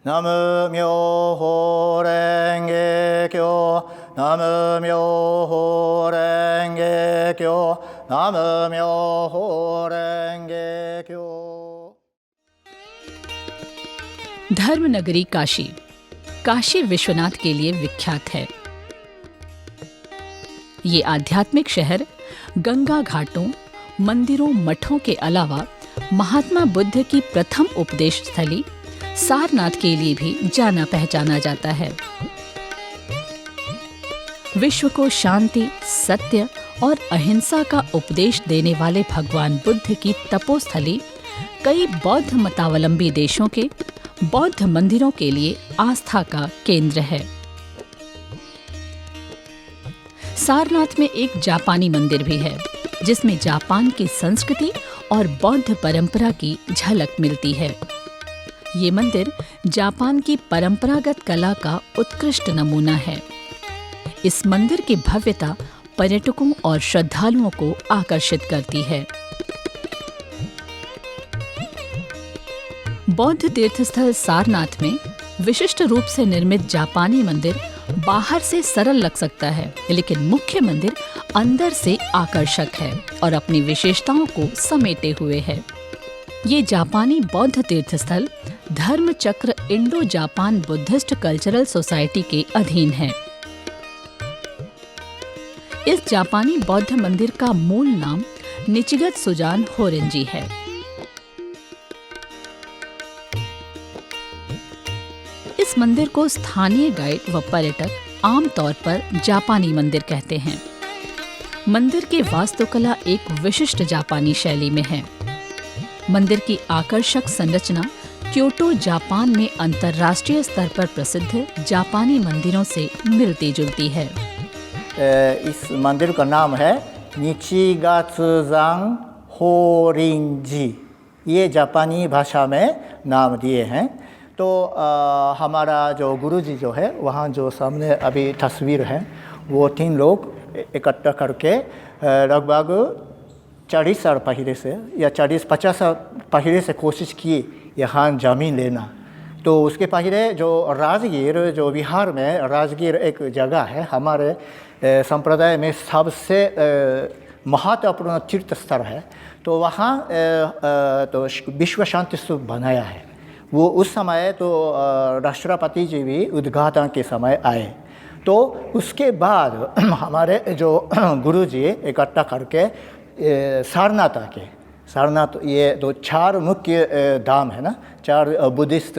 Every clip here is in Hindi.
ナムミョホレンゲキョナムミョホレンゲキョナムミョホレンゲキョ। धर्म नगरी काशी। काशी विश्वनाथ के लिए विख्यात है। ये आध्यात्मिक शहर गंगा घाटों, मंदिरों, मठों के अलावा महात्मा बुद्ध की प्रथम उपदेश स्थली सारनाथ के लिए भी जाना पहचाना जाता है। विश्व को शांति, सत्य और अहिंसा का उपदेश देने वाले भगवान बुद्ध की तपोस्थली कई बौद्ध मतावलंबी देशों के बौद्ध मंदिरों के लिए आस्था का केंद्र है। सारनाथ में एक जापानी मंदिर भी है, जिसमें जापान की संस्कृति और बौद्ध परंपरा की झलक मिलती है। ये मंदिर जापान की परंपरागत कला का उत्कृष्ट नमूना है। इस मंदिर की भव्यता पर्यटकों और श्रद्धालुओं को आकर्षित करती है। बौद्ध तीर्थस्थल सारनाथ में विशिष्ट रूप से निर्मित जापानी मंदिर बाहर से सरल लग सकता है, लेकिन मुख्य मंदिर अंदर से आकर्षक है और अपनी विशेषताओं को समेटे हुए है। ये जापानी बौद्ध तीर्थस्थल धर्म चक्र Indo Japan Buddhist cultural society के अधीन है। इस जापानी बौद्ध मंदिर का मूल नाम निचिगत सुजान होरेंजी है। इस मंदिर को स्थानीय गाइड व पर्यटक आमतौर पर जापानी मंदिर कहते हैं। मंदिर की वास्तुकला एक विशिष्ट जापानी शैली में है। मंदिर की आकर्षक संरचना क्योटो, जापान में अंतर्राष्ट्रीय स्तर पर प्रसिद्ध जापानी मंदिरों से मिलती जुलती है। इस मंदिर का नाम है निचिगात्सुजान होरिंजी। ये जापानी भाषा में नाम दिए हैं। तो हमारा जो गुरुजी जो है, वहाँ जो सामने अभी तस्वीर है, वो 3 लोग इकट्ठा करके लगभग 40 साल पहले से या 40-50 साल पहले से कोशिश की यहाँ ज़मीन लेना। तो उसके पहले जो राजगीर, जो बिहार में राजगीर एक जगह है, हमारे संप्रदाय में सबसे महत्वपूर्ण तीर्थ स्थल है। तो वहाँ तो विश्व शांति स्तूप बनाया है। वो उस समय तो राष्ट्रपति जी भी उद्घाटन के समय आए। तो उसके बाद हमारे जो गुरुजी इकट्ठा करके सारनाथ आके, सारनाथ ये तो 4 मुख्य धाम है ना, 4 बुद्धिस्ट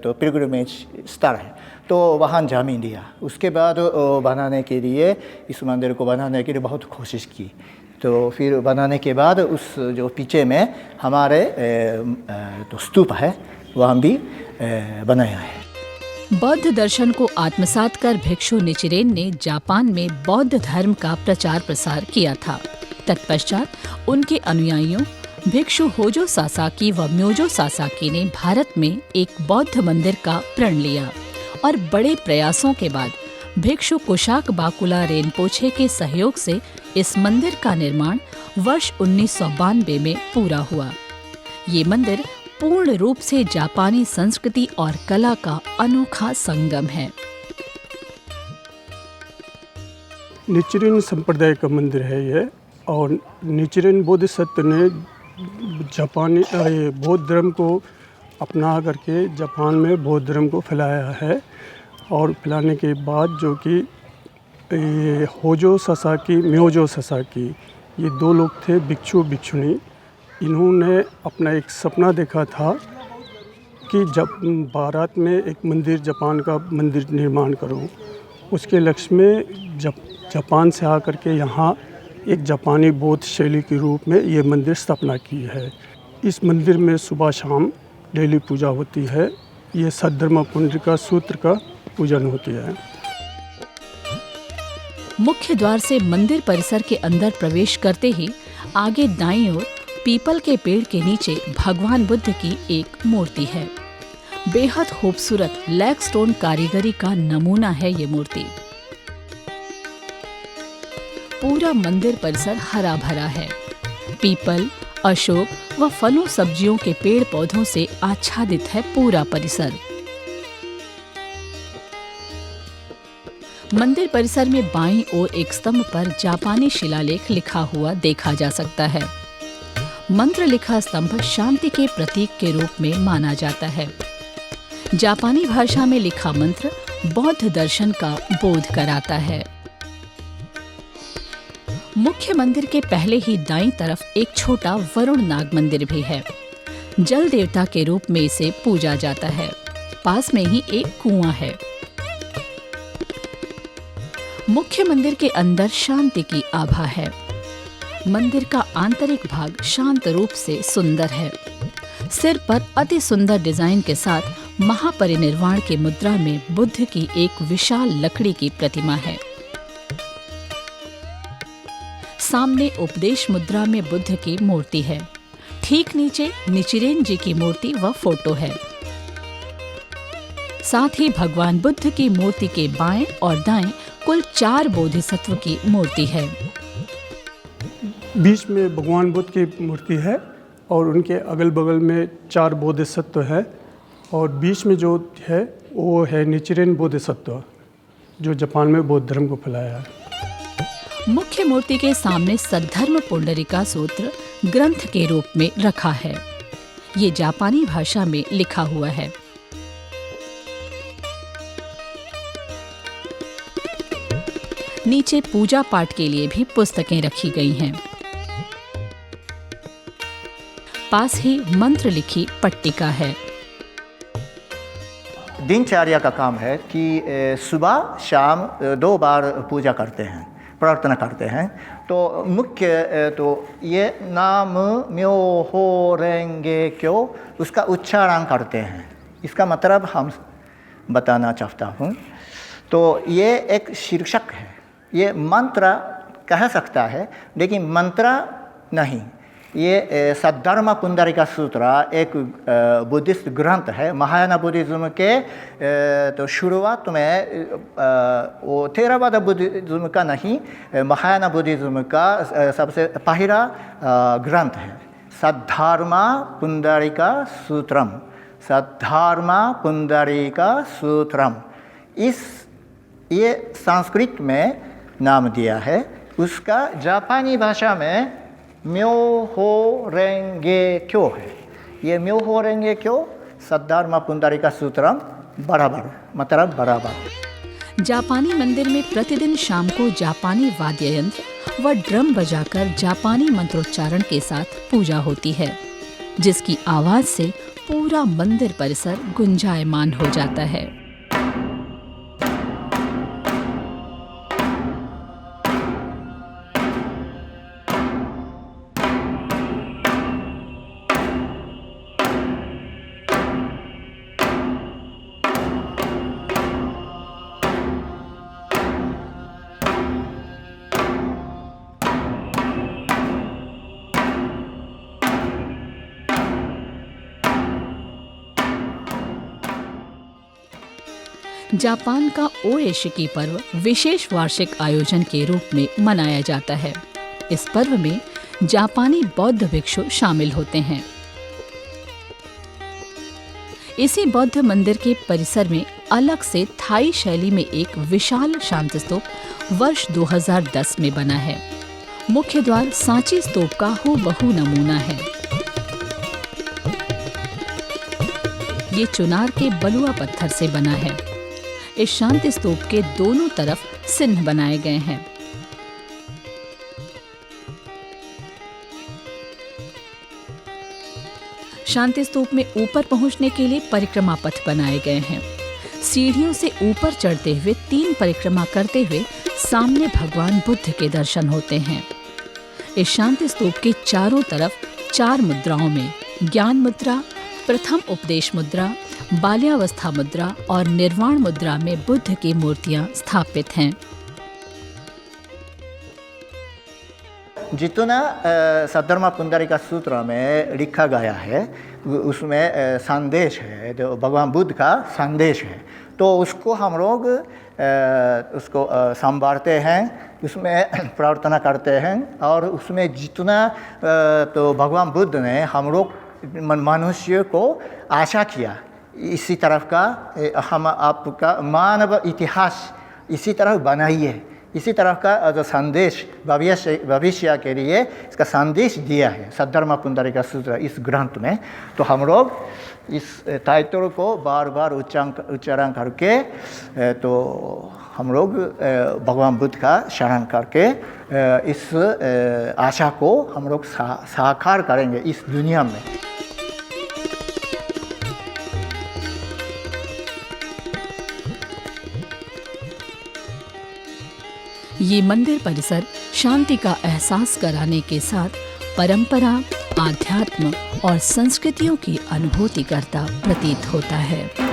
तो पिलग्रिमेज स्थल है। तो वहाँ ज़मीन दिया। उसके बाद बनाने के लिए, इस मंदिर को बनाने के लिए बहुत कोशिश की। तो फिर बनाने के बाद उस जो पीछे में हमारे तो स्तूप है, वहाँ भी बनाया है। बौद्ध दर्शन को आत्मसात कर भिक्षु निचिरेन ने जापान में बौद्ध धर्म का प्रचार प्रसार किया था। तत्पश्चात उनके अनुयायियों भिक्षु होजो सासाकी व म्योजो सासाकी ने भारत में एक बौद्ध मंदिर का प्रण लिया और बड़े प्रयासों के बाद भिक्षु कुशाक बाकुला रेनपोछे के सहयोग से इस मंदिर का निर्माण वर्ष 1992 में पूरा हुआ। ये मंदिर पूर्ण रूप से जापानी संस्कृति और कला का अनोखा संगम है। निचिरेन संप्रदाय का मंदिर है ये, और निचिरेन बोधिसत्व ने जापानी बौद्ध धर्म को अपना करके जापान में बौद्ध धर्म को फैलाया है। और फैलाने के बाद जो कि होजो सासाकी, म्योजो सासाकी, ये 2 लोग थे, भिक्षु भिक्षुनी। इन्होंने अपना एक सपना देखा था कि जब भारत में एक मंदिर, जापान का मंदिर निर्माण करूं। उसके लक्ष्य में जब जापान से आकर के यहाँ एक जापानी बौद्ध शैली के रूप में ये मंदिर स्थापना की है। इस मंदिर में सुबह शाम डेली पूजा होती है। ये सद्धर्म पुंडरीका सूत्र का पूजन होती है। मुख्य द्वार से मंदिर परिसर के अंदर प्रवेश करते ही आगे दाईं ओर पीपल के पेड़ के नीचे भगवान बुद्ध की एक मूर्ति है। बेहद खूबसूरत लैग स्टोन कारीगरी का नमूना है ये मूर्ति। पूरा मंदिर परिसर हरा भरा है। पीपल, अशोक व फलों सब्जियों के पेड़ पौधों से आच्छादित है पूरा परिसर। मंदिर परिसर में बाईं ओर एक स्तंभ पर जापानी शिलालेख लिखा हुआ देखा जा सकता है। मंत्र लिखा स्तंभ शांति के प्रतीक के रूप में माना जाता है। जापानी भाषा में लिखा मंत्र बौद्ध दर्शन का बोध कराता है। मुख्य मंदिर के पहले ही दाईं तरफ एक छोटा वरुण नाग मंदिर भी है। जल देवता के रूप में इसे पूजा जाता है। पास में ही एक कुआं है। मुख्य मंदिर के अंदर शांति की आभा है। मंदिर का आंतरिक भाग शांत रूप से सुंदर है। सिर पर अति सुंदर डिजाइन के साथ महापरिनिर्वाण की मुद्रा में बुद्ध की एक विशाल लकड़ी की प्रतिमा है। सामने उपदेश मुद्रा में बुद्ध की मूर्ति है। ठीक नीचे निचिरेन जी की मूर्ति व फोटो है। साथ ही भगवान बुद्ध की मूर्ति के बाएं और दाएं कुल 4 बोधिसत्व की मूर्ति है। बीच में भगवान बुद्ध की मूर्ति है और उनके अगल बगल में 4 बोधिसत्व है और बीच में जो है वो है निचिरेन बोधिसत्व जो जापान में बौद्ध धर्म को फैलाया है। मुख्य मूर्ति के सामने सद्धर्म पुंडरीका सूत्र ग्रंथ के रूप में रखा है। ये जापानी भाषा में लिखा हुआ है। नीचे पूजा पाठ के लिए भी पुस्तकें रखी गई हैं। पास ही मंत्र लिखी पट्टिका है। दिनचर्या का काम है कि सुबह शाम 2 बार पूजा करते हैं, प्रार्थना करते हैं। तो मुख्य तो ये नाम म्यो हो रेंगे क्यों उसका उच्चारण करते हैं। इसका मतलब हम बताना चाहता हूँ। तो ये एक शीर्षक है। ये मंत्र कह सकता है लेकिन मंत्र नहीं। ये सद्धर्म पुंडरीका सूत्र एक बुद्धिस्ट ग्रंथ है। महायान बुद्धिज्म के तो शुरुआत में वो थेरावाद बुद्धिज्म का नहीं, महायान बुद्धिज्म का सबसे पहला ग्रंथ है। सद्धर्म पुंडरीका सूत्रम, सद्धर्म पुंडरीका सूत्रम। ये संस्कृत में नाम दिया है। उसका जापानी भाषा में म्यो हो रेंगे क्यों है। ये म्यो हो रेंगे क्यों सद्धर्म पुंडरीका सूत्रम बराबर मतलब बराबर। जापानी मंदिर में प्रतिदिन शाम को जापानी वाद्य यंत्र व ड्रम बजाकर जापानी मंत्रोच्चारण के साथ पूजा होती है, जिसकी आवाज से पूरा मंदिर परिसर गुंजायमान हो जाता है। जापान का ओएशिकी पर्व विशेष वार्षिक आयोजन के रूप में मनाया जाता है। इस पर्व में जापानी बौद्ध भिक्षु शामिल होते हैं। इसी बौद्ध मंदिर के परिसर में अलग से थाई शैली में एक विशाल शांति स्तूप वर्ष 2010 में बना है। मुख्य द्वार सांची स्तूप का हूबहू नमूना है। ये चुनार के बलुआ पत्थर से बना है। इस शांति स्तूप के दोनों तरफ चिन्ह बनाए गए हैं। शांति स्तूप में ऊपर पहुंचने के लिए परिक्रमा पथ बनाए गए हैं। सीढ़ियों से ऊपर चढ़ते हुए 3 परिक्रमा करते हुए सामने भगवान बुद्ध के दर्शन होते हैं। इस शांति स्तूप के चारों तरफ 4 मुद्राओं में ज्ञान मुद्रा, प्रथम उपदेश मुद्रा, बाल्यावस्था मुद्रा और निर्वाण मुद्रा में बुद्ध की मूर्तियां स्थापित हैं। जितना सद्धर्म पुंडरीका सूत्र में लिखा गया है उसमें संदेश है, जो भगवान बुद्ध का संदेश है। तो उसको हम लोग उसको संभालते हैं, उसमें प्रार्थना करते हैं और उसमें जितना तो भगवान बुद्ध ने हम लोग मनुष्य को आशा किया, इसी तरफ का हम आपका मानव इतिहास इसी तरह बनाइए, इसी तरह का जो संदेश भविष्य के लिए इसका संदेश दिया है सद्धर्म पुंडरीका सूत्र इस ग्रंथ में। तो हम लोग इस टाइटल को बार बार उच्चारण करके तो हम लोग भगवान बुद्ध का शरण करके इस आशा को हम लोग साकार करेंगे इस दुनिया में। ये मंदिर परिसर शांति का एहसास कराने के साथ परंपरा, आध्यात्म और संस्कृतियों की अनुभूति करता प्रतीत होता है।